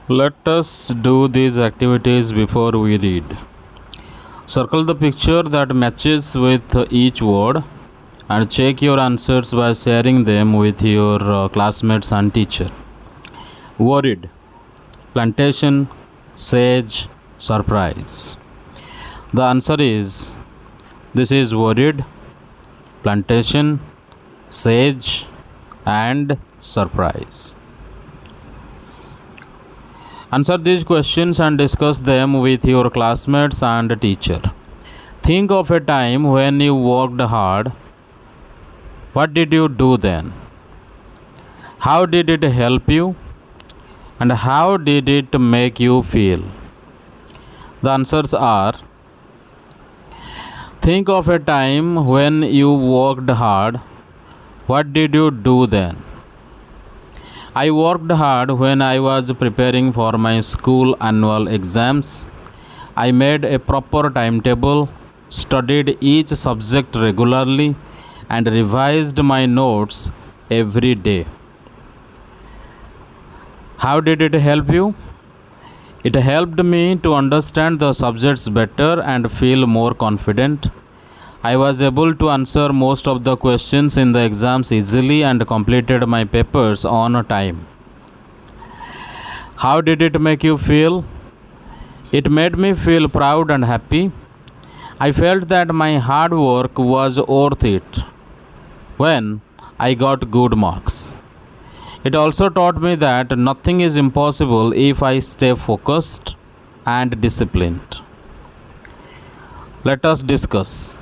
Let us do these activities before we read. Circle the picture that matches with each word and check your answers by sharing them with your classmates and teacher. Worried, plantation, sage, surprise. The answer is this is worried, plantation, sage, and surprise. Answer these questions and discuss them with your classmates and teacher. Think of a time when you worked hard. What did you do then? How did it help you? And how did it make you feel? The answers are: think of a time when you worked hard. What did you do then? I worked hard when I was preparing for my school annual exams. I made a proper timetable, studied each subject regularly, and revised my notes every day. How did it help you? It helped me to understand the subjects better and feel more confident. I was able to answer most of the questions in the exams easily and completed my papers on time. How did it make you feel? It made me feel proud and happy. I felt that my hard work was worth it when I got good marks. It also taught me that nothing is impossible if I stay focused and disciplined. Let us discuss.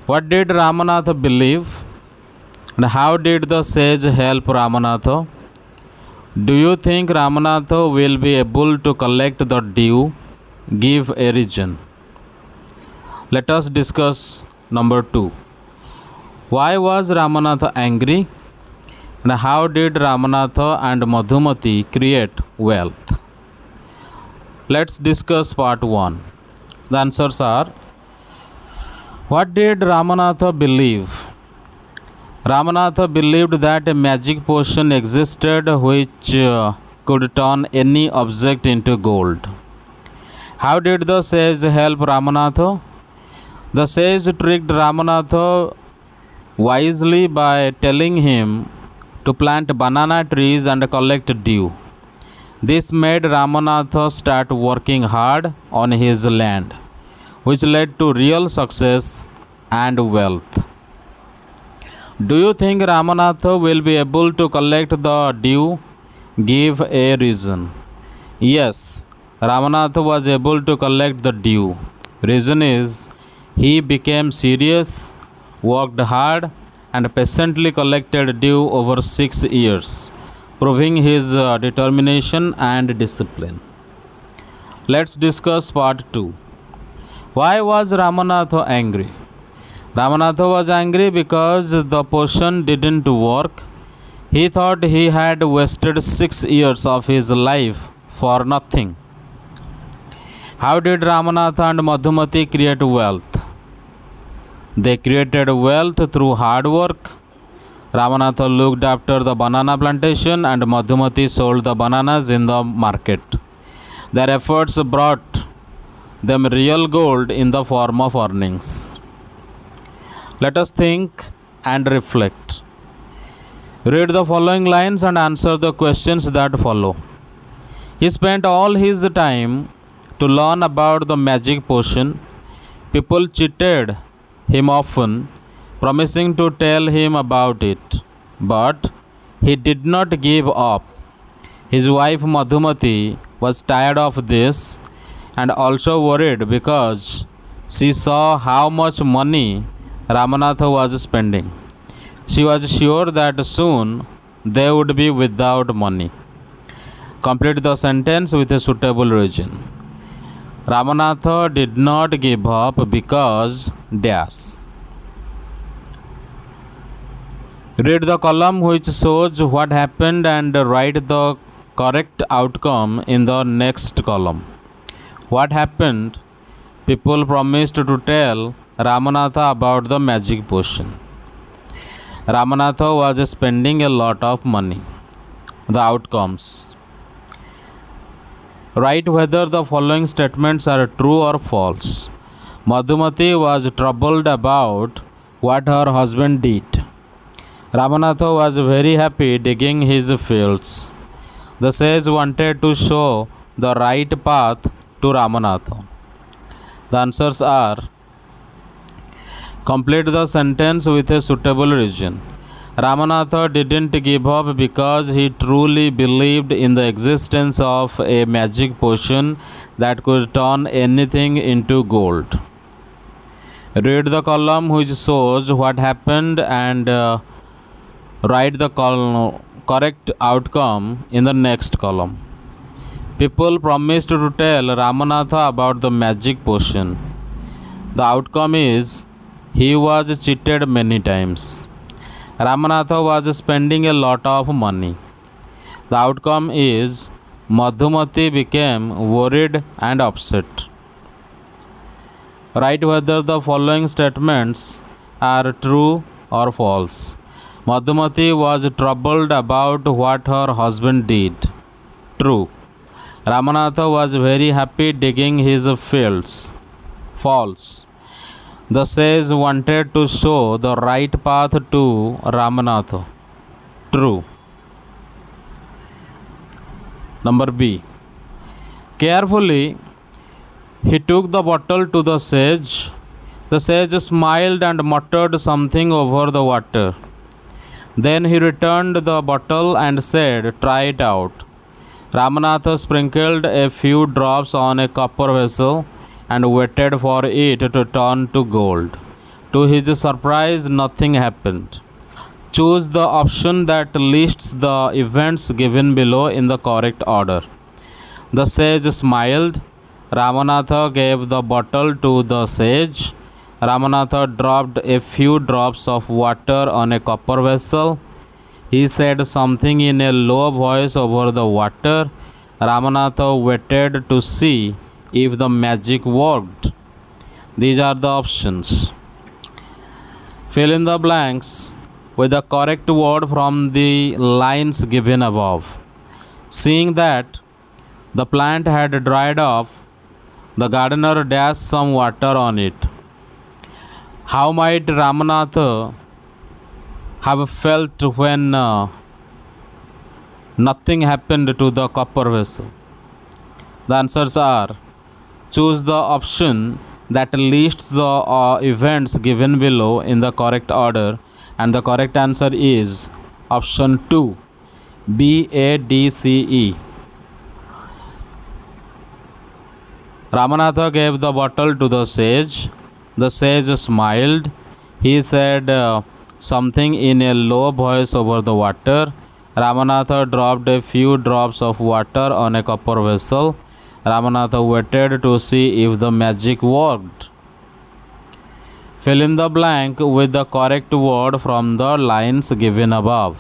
What did Ramanatha believe? And how did the sage help Ramanatha? Do you think Ramanatha will be able to collect the due? Give a reason. Let us discuss number 2. Why was Ramanatha angry? And how did Ramanatha and Madhumati create wealth? Let's discuss part 1. The answers are: what did Ramanatha believe? Ramanatha believed that a magic potion existed which could turn any object into gold. How did the sage help Ramanatha? The sage tricked Ramanatha wisely by telling him to plant banana trees and collect dew. This made Ramanatha start working hard on his land, which led to real success and wealth. Do you think Ramanatha will be able to collect the dew? Give a reason. Yes, Ramanatha was able to collect the dew. Reason is he became serious, worked hard, and patiently collected dew over 6 years, proving his determination and discipline. Let's discuss part 2. Why was Ramanatha angry? Ramanatha was angry because the potion didn't work. He thought he had wasted 6 years of his life for nothing. How did Ramanatha and Madhumati create wealth? They created wealth through hard work. Ramanatha looked after the banana plantation and Madhumati sold the bananas in the market. Their efforts brought them real gold in the form of earnings. Let us think and reflect. Read the following lines and answer the questions that follow. He spent all his time to learn about the magic potion. People cheated him often, promising to tell him about it. But he did not give up. His wife Madhumati was tired of this and also worried because she saw how much money Ramanatha was spending. She was sure that soon they would be without money. Complete the sentence with a suitable reason. Ramanatha did not give up because dash. Read the column which shows what happened and write the correct outcome in the next column. What happened? People promised to tell Ramanatha about the magic potion. Ramanatha was spending a lot of money. The outcomes: Write whether the following statements are true or false. Madhumati was troubled about what her husband did. Ramanatha was very happy digging his fields. The sage wanted to show the right path to Ramanatha. The answers are: complete the sentence with a suitable reason. Ramanatha didn't give up because he truly believed in the existence of a magic potion that could turn anything into gold. Read the column which shows what happened and write the correct outcome in the next column. People promised to tell Ramanatha about the magic potion. The outcome is he was cheated many times. Ramanatha was spending a lot of money. The outcome is Madhumati became worried and upset. Write whether the following statements are true or false. Madhumati was troubled about what her husband did. True. Ramanatha was very happy digging his fields. False. The sage wanted to show the right path to Ramanatha. True. Number B. Carefully, he took the bottle to the sage. The sage smiled and muttered something over the water. Then he returned the bottle and said, "Try it out." Ramanatha sprinkled a few drops on a copper vessel and waited for it to turn to gold. To his surprise, nothing happened. Choose the option that lists the events given below in the correct order. The sage smiled. Ramanatha gave the bottle to the sage. Ramanatha dropped a few drops of water on a copper vessel. He said something in a low voice over the water. Ramanatha waited to see if the magic worked. These are the options. Fill in the blanks with the correct word from the lines given above. Seeing that the plant had dried off, the gardener dashed some water on it. How might Ramanatha have felt when nothing happened to the copper vessel? The answers are: choose the option that lists the events given below in the correct order, and the correct answer is option 2, B, A, D, C, E. Ramanatha gave the bottle to the sage. The sage smiled. He said something in a low voice over the water. Ramanatha dropped a few drops of water on a copper vessel. Ramanatha waited to see if the magic worked. Fill in the blank with the correct word from the lines given above.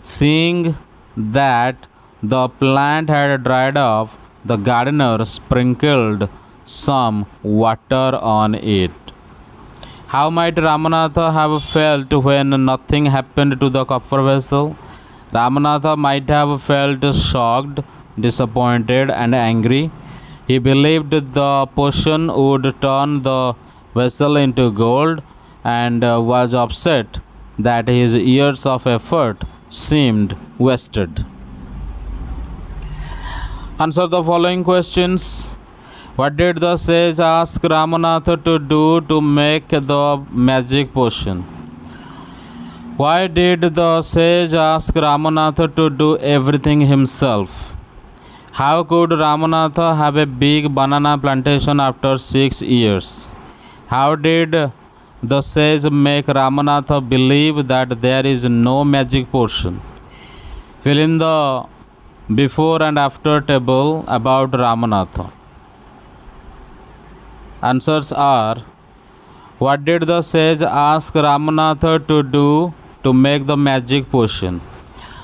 Seeing that the plant had dried off, the gardener sprinkled some water on it. How might Ramanatha have felt when nothing happened to the copper vessel? Ramanatha might have felt shocked, disappointed, and angry. He believed the potion would turn the vessel into gold and was upset that his years of effort seemed wasted. Answer the following questions. What did the sage ask Ramanatha to do to make the magic potion? Why did the sage ask Ramanatha to do everything himself? How could Ramanatha have a big banana plantation after 6 years? How did the sage make Ramanatha believe that there is no magic potion? Fill in the before and after table about Ramanatha. Answers are: what did the sage ask Ramanatha to do to make the magic potion?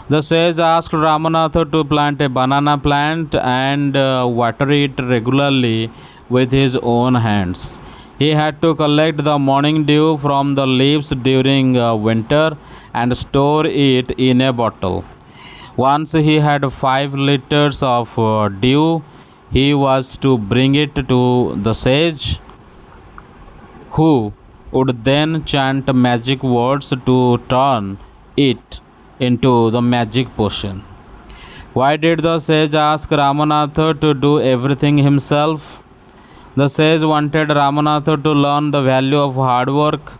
The sage asked Ramanatha to plant a banana plant and water it regularly with his own hands. He had to collect the morning dew from the leaves during winter and store it in a bottle. Once he had 5 liters of dew, he was to bring it to the sage, who would then chant magic words to turn it into the magic potion. Why did the sage ask Ramanatha to do everything himself? The sage wanted Ramanatha to learn the value of hard work.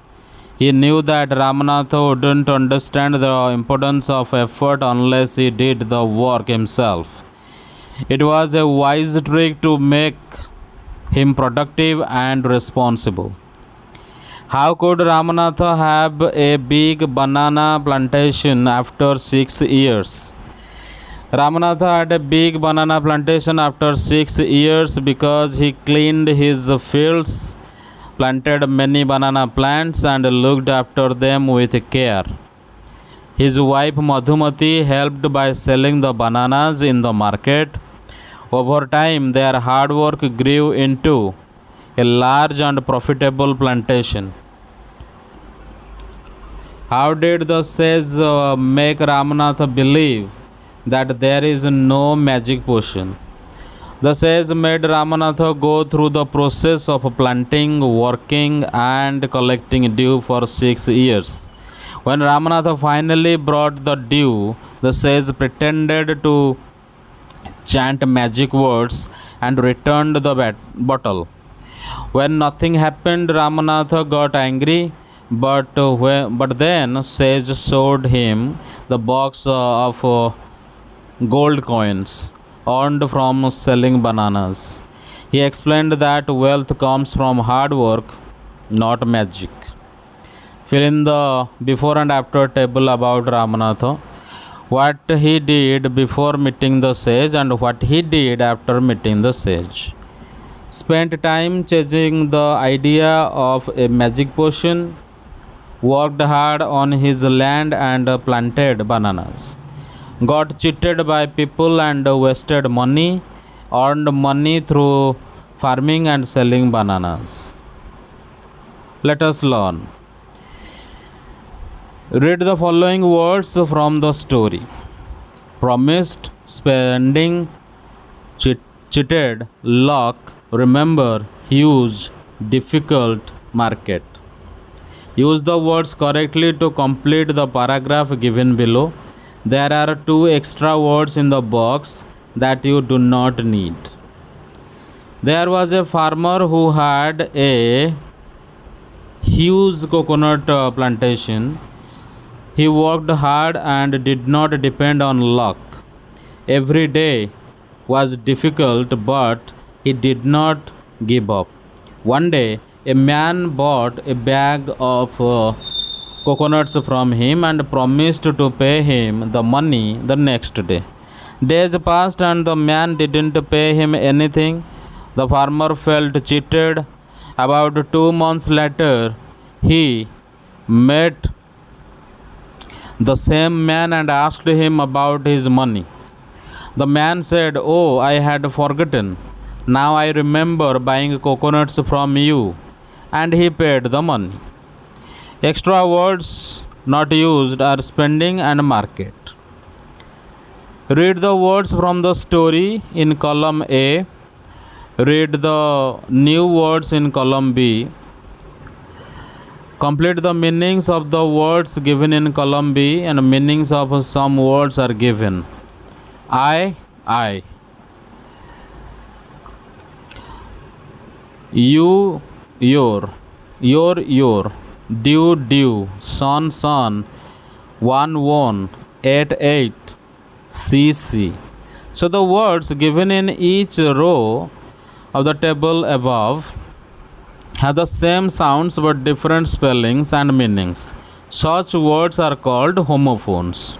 He knew that Ramanatha wouldn't understand the importance of effort unless he did the work himself. It was a wise trick to make him productive and responsible. How could Ramanatha have a big banana plantation after 6 years? Ramanatha had a big banana plantation after 6 years because he cleaned his fields, planted many banana plants, and looked after them with care. His wife Madhumati helped by selling the bananas in the market. Over time, their hard work grew into a large and profitable plantation. How did the sage make Ramanatha believe that there is no magic potion? The sage made Ramanatha go through the process of planting, working, and collecting dew for 6 years. When Ramanatha finally brought the dew, the sage pretended to chant magic words and returned the bottle. When nothing happened, Ramanatha got angry, but then sage showed him the box of gold coins earned from selling bananas. He explained that wealth comes from hard work, not magic. Fill in the before and after table about Ramanatha. What he did before meeting the sage and what he did after meeting the sage. Spent time chasing the idea of a magic potion, worked hard on his land and planted bananas, got cheated by people and wasted money, earned money through farming and selling bananas. Let us learn. Read the following words from the story: promised, spending, cheated, luck, remember, huge, difficult, market. Use the words correctly to complete the paragraph given below. There are 2 extra words in the box that you do not need. There was a farmer who had a huge coconut plantation. He worked hard and did not depend on luck. Every day was difficult, but he did not give up. One day, a man bought a bag of coconuts from him and promised to pay him the money the next day. Days passed and the man didn't pay him anything. The farmer felt cheated. About 2 months later, he met the same man and asked him about his money. The man said, "Oh, I had forgotten. Now I remember buying coconuts from you." And he paid the money. Extra words not used are spending and market. Read the words from the story in column A. Read the new words in column B. Complete the meanings of the words given in column B, and meanings of some words are given. I, you, your, due, son, one, eight, see. So the words given in each row of the table above have the same sounds but different spellings and meanings. Such words are called homophones.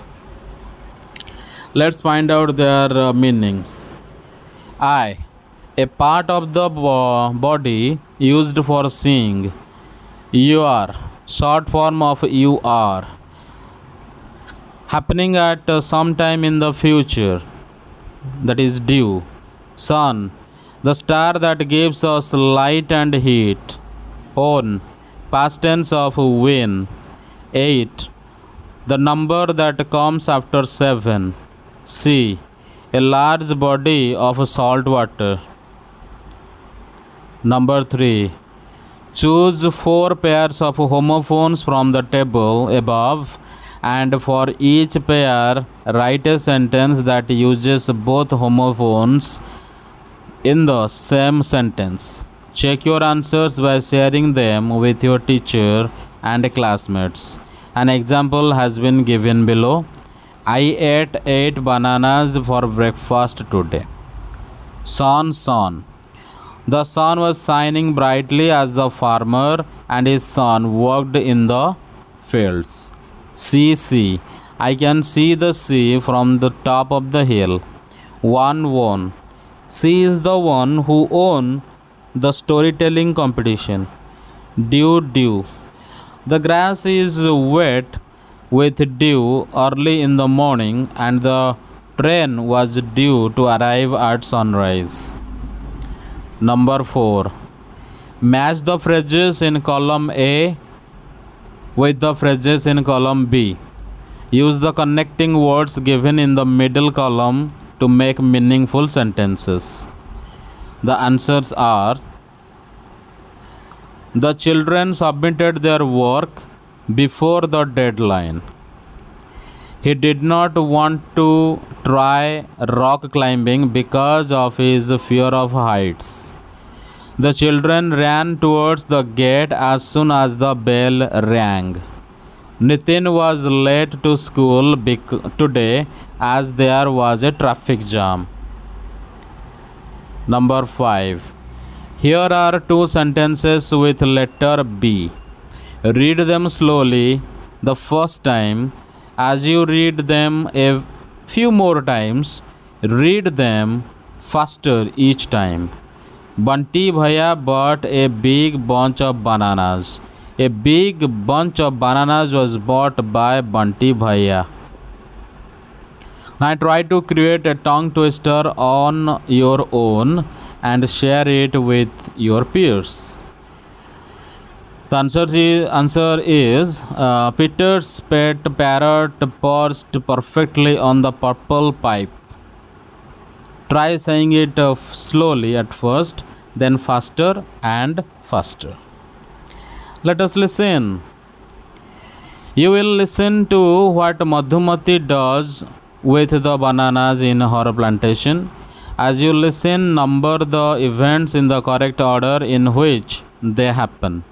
Let's find out their meanings. Eye, a part of the body used for seeing. You are, short form of you are, happening at some time in the future, that is due. Sun, the star that gives us light and heat. On, past tense of win. 8, the number that comes after 7. See, A large body of salt water. Number 3. Choose 4 pairs of homophones from the table above, and for each pair write a sentence that uses both homophones in the same sentence. Check your answers by sharing them with your teacher and classmates. An example has been given below. I ate 8 bananas for breakfast today. Sun. The sun was shining brightly as the farmer and his son worked in the fields. Sea. I can see the sea from the top of the hill. Won. She is the one who won the storytelling competition. Dew. The grass is wet with dew early in the morning, and the train was due to arrive at sunrise. Number 4. Match the phrases in column A with the phrases in column B. Use the connecting words given in the middle column to make meaningful sentences. The answers are: the children submitted their work before the deadline. He did not want to try rock climbing because of his fear of heights. The children ran towards the gate as soon as the bell rang. Nitin was late to school today as there was a traffic jam. Number 5. Here are 2 sentences with letter B. Read them slowly the first time. As you read them a few more times, read them faster each time. Bunty Bhaiya bought a big bunch of bananas. A big bunch of bananas was bought by Bunty Bhaiya. Now try to create a tongue twister on your own and share it with your peers. The answer is Peter's pet parrot perched perfectly on the purple pipe. Try saying it slowly at first, then faster and faster. Let us listen. You will listen to what Madhumati does with the bananas in her plantation. As you listen, number the events in the correct order in which they happen.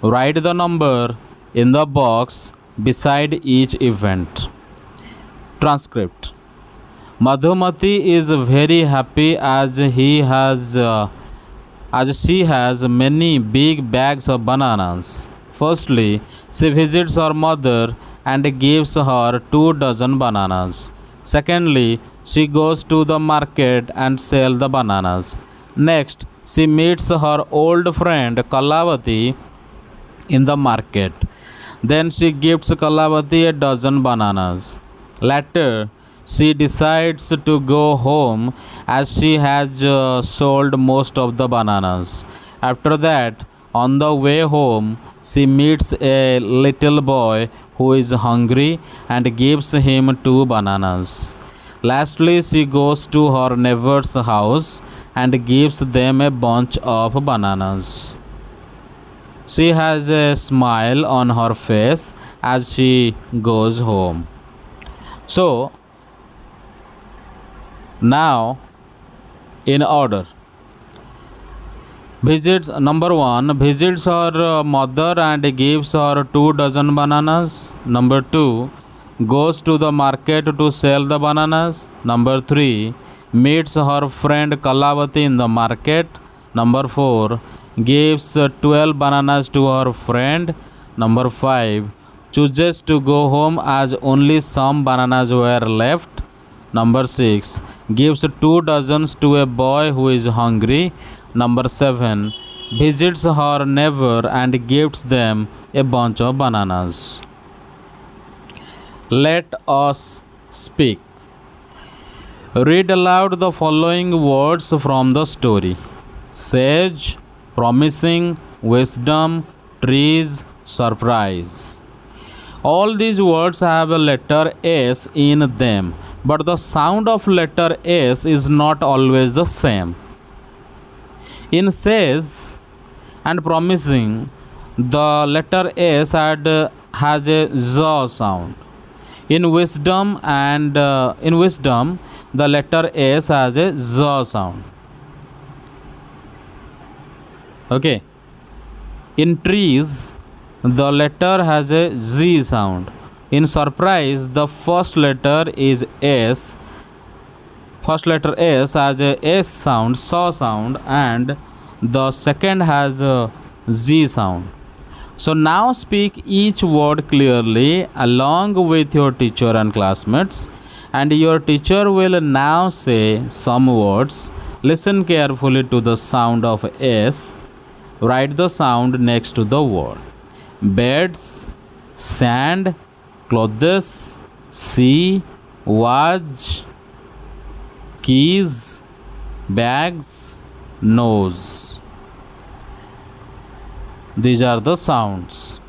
Write the number in the box beside each event. Transcript. Madhumati is very happy as she has many big bags of bananas. Firstly, she visits her mother and gives her 2 dozen bananas. Secondly, she goes to the market and sells the bananas. Next, she meets her old friend Kalavati in the market. Then she gives Kalavati a dozen bananas. Later, she decides to go home as she has sold most of the bananas. After that, on the way home, she meets a little boy who is hungry and gives him 2 bananas. Lastly, she goes to her neighbor's house and gives them a bunch of bananas. She has a smile on her face as she goes home. So, now in order. Number 1, visits her mother and gives her 2 dozen bananas. Number 2, goes to the market to sell the bananas. Number 3, meets her friend Kalavati in the market. Number 4, gives 12 bananas to her friend. Number 5, chooses to go home as only some bananas were left. Number 6, gives 2 dozens to a boy who is hungry. Number 7, visits her neighbor and gives them a bunch of bananas. Let us speak. Read aloud the following words from the story: sage, promising, wisdom, trees, surprise. All these words have a letter S in them. but the sound of letter S is not always the same. In says and promising, the letter S has a Z sound. In wisdom, the letter S has a Z sound. Okay. In trees, the letter has a Z sound. In surprise, the first letter is S. First letter S has a S sound, saw sound, and the second has a Z sound. So now speak each word clearly along with your teacher and classmates, and your teacher will now say some words. Listen carefully to the sound of S. Write the sound next to the word. Beds, sand, clothes, sea, watch, keys, bags, nose. These are the sounds.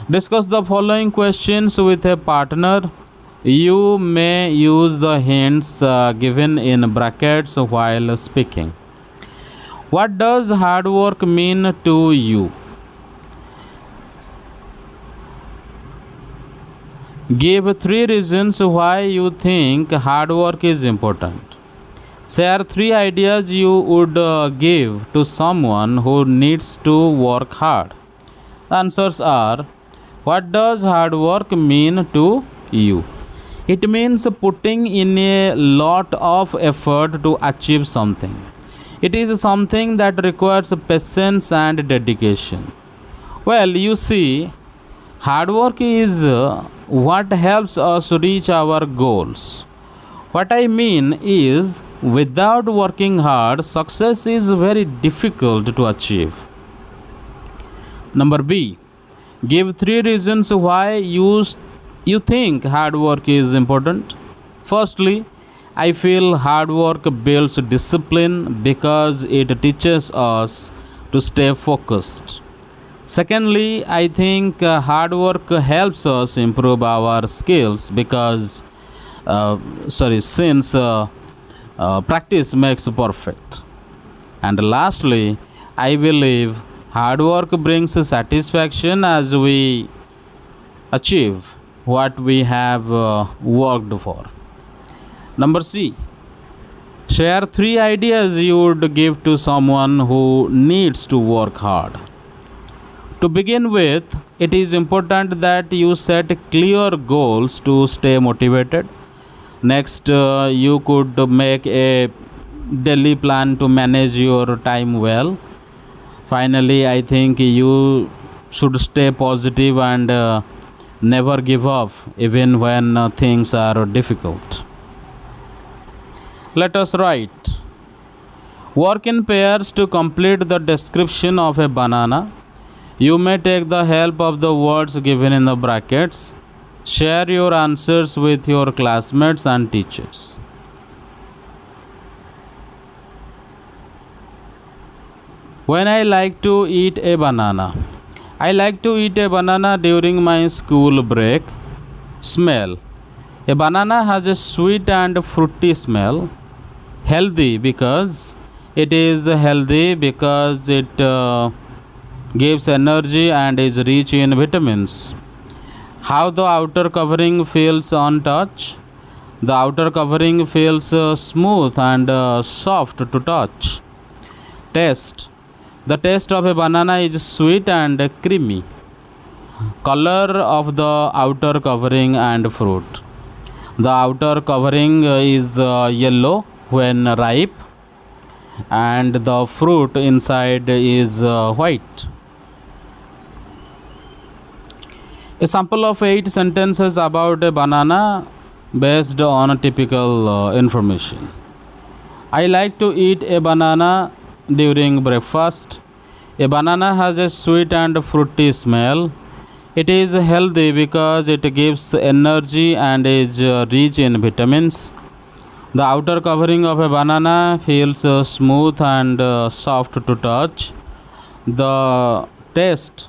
Discuss the following questions with a partner. You may use the hints given in brackets while speaking. What does hard work mean to you? Give 3 reasons why you think hard work is important. Share 3 ideas you would give to someone who needs to work hard. The answers are: what does hard work mean to you? It means putting in a lot of effort to achieve something. It is something that requires patience and dedication. Well, you see, hard work is what helps us reach our goals. What I mean is, without working hard, success is very difficult to achieve. Number B. Give 3 reasons why you think hard work is important. Firstly, I feel hard work builds discipline because it teaches us to stay focused. Secondly, I think hard work helps us improve our skills because, since practice makes perfect. And lastly, I believe hard work brings satisfaction as we achieve what we have worked for. Number C. Share 3 ideas you would give to someone who needs to work hard. To begin with, it is important that you set clear goals to stay motivated. Next, you could make a daily plan to manage your time well. Finally, I think you should stay positive and never give up even when things are difficult. Let us write. Work in pairs to complete the description of a banana. You may take the help of the words given in the brackets. Share your answers with your classmates and teachers. When I like to eat a banana. I like to eat a banana during my school break. Smell. A banana has a sweet and fruity smell. Healthy because it gives energy and is rich in vitamins. How the outer covering feels on touch. The outer covering feels smooth and soft to touch. Taste. The taste of a banana is sweet and creamy. Color of the outer covering and fruit. The outer covering is yellow when ripe, and the fruit inside is white. A sample of 8 sentences about a banana based on typical information. I like to eat a banana during breakfast. A banana has a sweet and fruity smell. It is healthy because it gives energy and is rich in vitamins. The outer covering of a banana feels smooth and soft to touch. The taste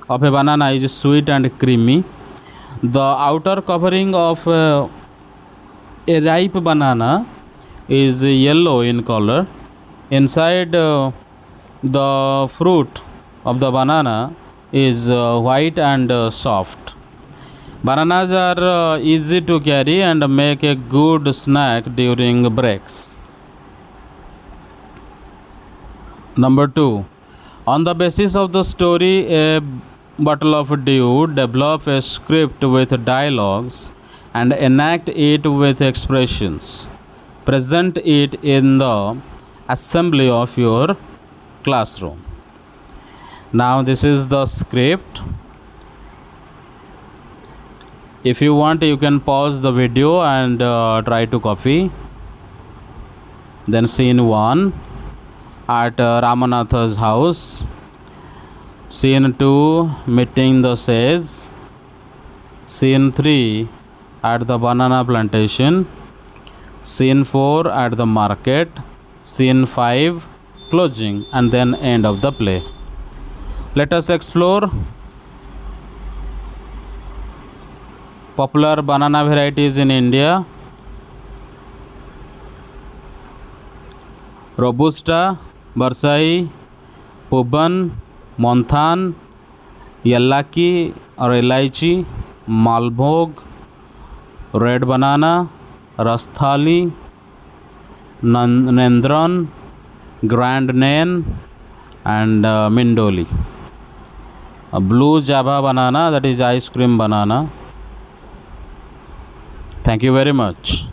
of a banana is sweet and creamy. The outer covering of a ripe banana is yellow in color. Inside the fruit of the banana is white and soft. Bananas are easy to carry and make a good snack during breaks. Number 2. On the basis of the story, a bottle of dew, develop a script with dialogues and enact it with expressions. Present it in the assembly of your classroom. Now, this is the script. If you want, you can pause the video and try to copy. Then, scene 1 at Ramanatha's house. Scene 2 meeting the sage. Scene 3 at the banana plantation. Scene 4 at the market. Scene 5 closing, and then end of the play. Let us explore popular banana varieties in India. Robusta, Barsai, Puban, Monthan, Yellaki or Elaichi, Malbhog, Red Banana, Rasthali, Nendron, Grand Nain and Mindoli. A blue Java banana, that is ice cream banana. Thank you very much.